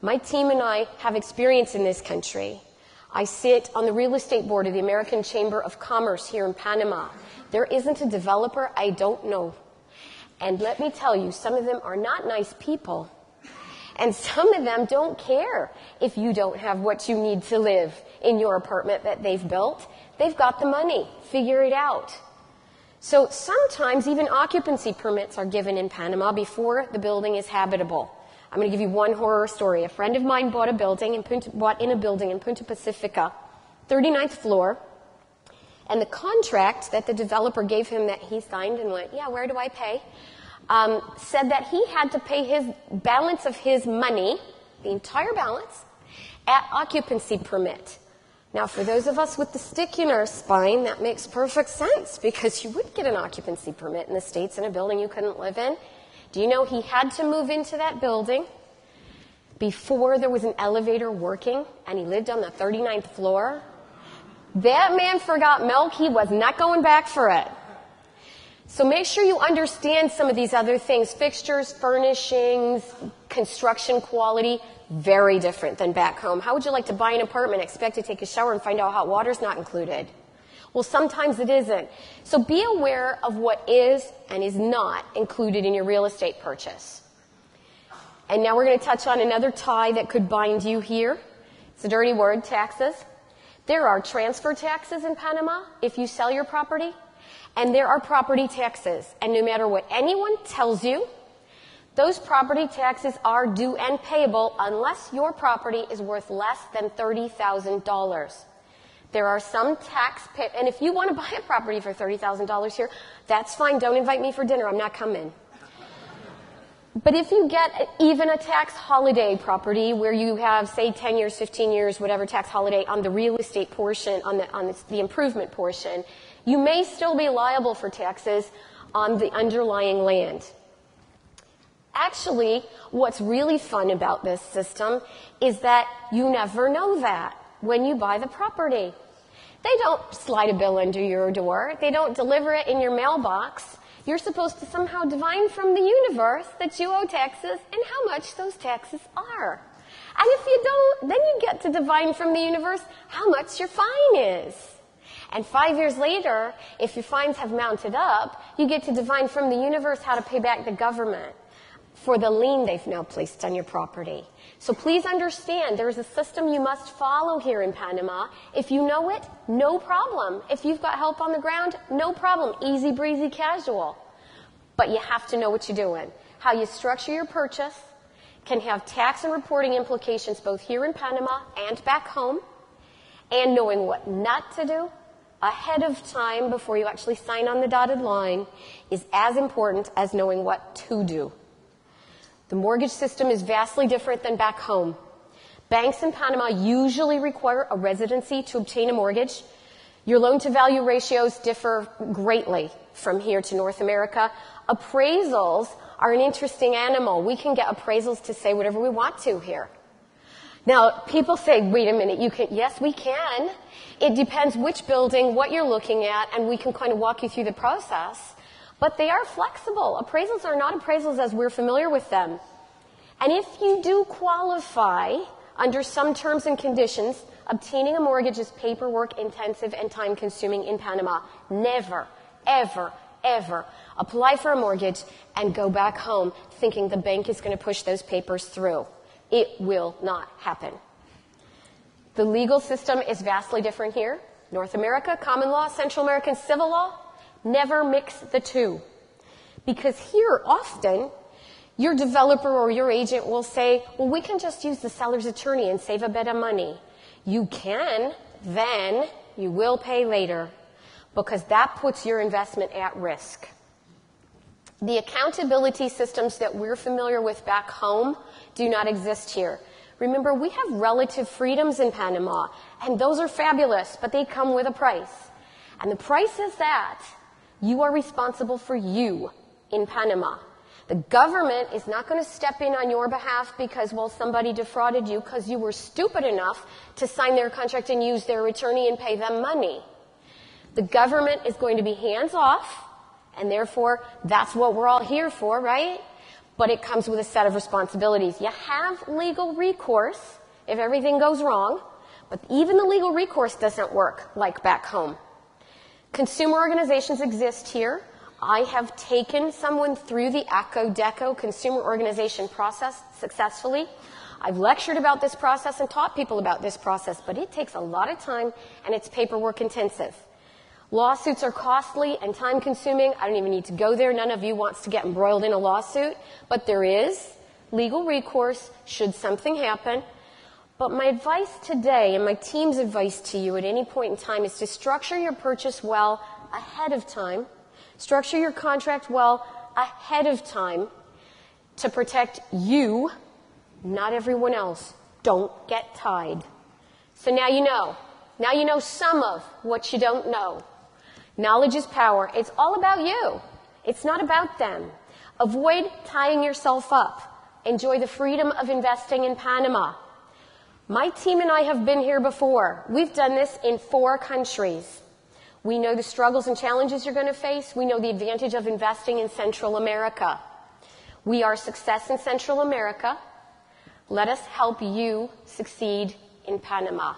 My team and I have experience in this country. I sit on the real estate board of the American Chamber of Commerce here in Panama. There isn't a developer I don't know. And let me tell you, some of them are not nice people. And some of them don't care if you don't have what you need to live in your apartment that they've built. They've got the money. Figure it out. So sometimes even occupancy permits are given in Panama before the building is habitable. I'm going to give you one horror story. A friend of mine bought in a building in Punta Pacifica, 39th floor, and the contract that the developer gave him that he signed and went, yeah, where do I pay? Said that he had to pay his balance of his money, the entire balance, at occupancy permit. Now, for those of us with the stick in our spine, that makes perfect sense because you would get an occupancy permit in the States in a building you couldn't live in. Do you know he had to move into that building before there was an elevator working and he lived on the 39th floor? That man forgot milk. He was not going back for it. So make sure you understand some of these other things. Fixtures, furnishings, construction quality, very different than back home. How would you like to buy an apartment, expect to take a shower, and find out hot water's not included? Well, sometimes it isn't. So be aware of what is and is not included in your real estate purchase. And now we're going to touch on another tie that could bind you here. It's a dirty word, taxes. There are transfer taxes in Panama if you sell your property. And there are property taxes. And no matter what anyone tells you, those property taxes are due and payable unless your property is worth less than $30,000. There are some and if you want to buy a property for $30,000 here, that's fine. Don't invite me for dinner. I'm not coming. But if you get even a tax holiday property where you have, say, 10 years, 15 years, whatever tax holiday on the real estate portion, on the improvement portion, you may still be liable for taxes on the underlying land. Actually, what's really fun about this system is that you never know that when you buy the property. They don't slide a bill under your door. They don't deliver it in your mailbox. You're supposed to somehow divine from the universe that you owe taxes and how much those taxes are. And if you don't, then you get to divine from the universe how much your fine is. And 5 years later, if your fines have mounted up, you get to divine from the universe how to pay back the government for the lien they've now placed on your property. So please understand, there's a system you must follow here in Panama. If you know it, no problem. If you've got help on the ground, no problem. Easy breezy, casual. But you have to know what you're doing. How you structure your purchase can have tax and reporting implications both here in Panama and back home. And knowing what not to do ahead of time before you actually sign on the dotted line is as important as knowing what to do. The mortgage system is vastly different than back home. Banks in Panama usually require a residency to obtain a mortgage. Your loan-to-value ratios differ greatly from here to North America. Appraisals are an interesting animal. We can get appraisals to say whatever we want to here. Now, people say, wait a minute, you can? Yes, we can. It depends which building, what you're looking at, and we can kind of walk you through the process. But they are flexible. Appraisals are not appraisals as we're familiar with them. And if you do qualify under some terms and conditions, obtaining a mortgage is paperwork intensive and time consuming in Panama. Never, ever, ever apply for a mortgage and go back home thinking the bank is going to push those papers through. It will not happen. The legal system is vastly different here. North America, common law, Central American civil law, never mix the two. Because here, often, your developer or your agent will say, well, we can just use the seller's attorney and save a bit of money. You can, then you will pay later, because that puts your investment at risk. The accountability systems that we're familiar with back home do not exist here. Remember, we have relative freedoms in Panama, and those are fabulous, but they come with a price. And the price is that you are responsible for you in Panama. The government is not going to step in on your behalf because, well, somebody defrauded you because you were stupid enough to sign their contract and use their attorney and pay them money. The government is going to be hands off, and therefore that's what we're all here for, right? but it comes with a set of responsibilities. You have legal recourse if everything goes wrong, but even the legal recourse doesn't work like back home. Consumer organizations exist here. I have taken someone through the ACO-DECO consumer organization process successfully. I've lectured about this process and taught people about this process, but it takes a lot of time and it's paperwork intensive. Lawsuits are costly and time consuming. I don't even need to go there. None of you wants to get embroiled in a lawsuit, but there is legal recourse should something happen. But my advice today, and my team's advice to you at any point in time, is to structure your purchase well ahead of time. Structure your contract well ahead of time to protect you, not everyone else. Don't get tied. So now you know. Now you know some of what you don't know. Knowledge is power. It's all about you. It's not about them. Avoid tying yourself up. Enjoy the freedom of investing in Panama. My team and I have been here before. We've done this in 4 countries. We know the struggles and challenges you're going to face. We know the advantage of investing in Central America. We are success in Central America. Let us help you succeed in Panama.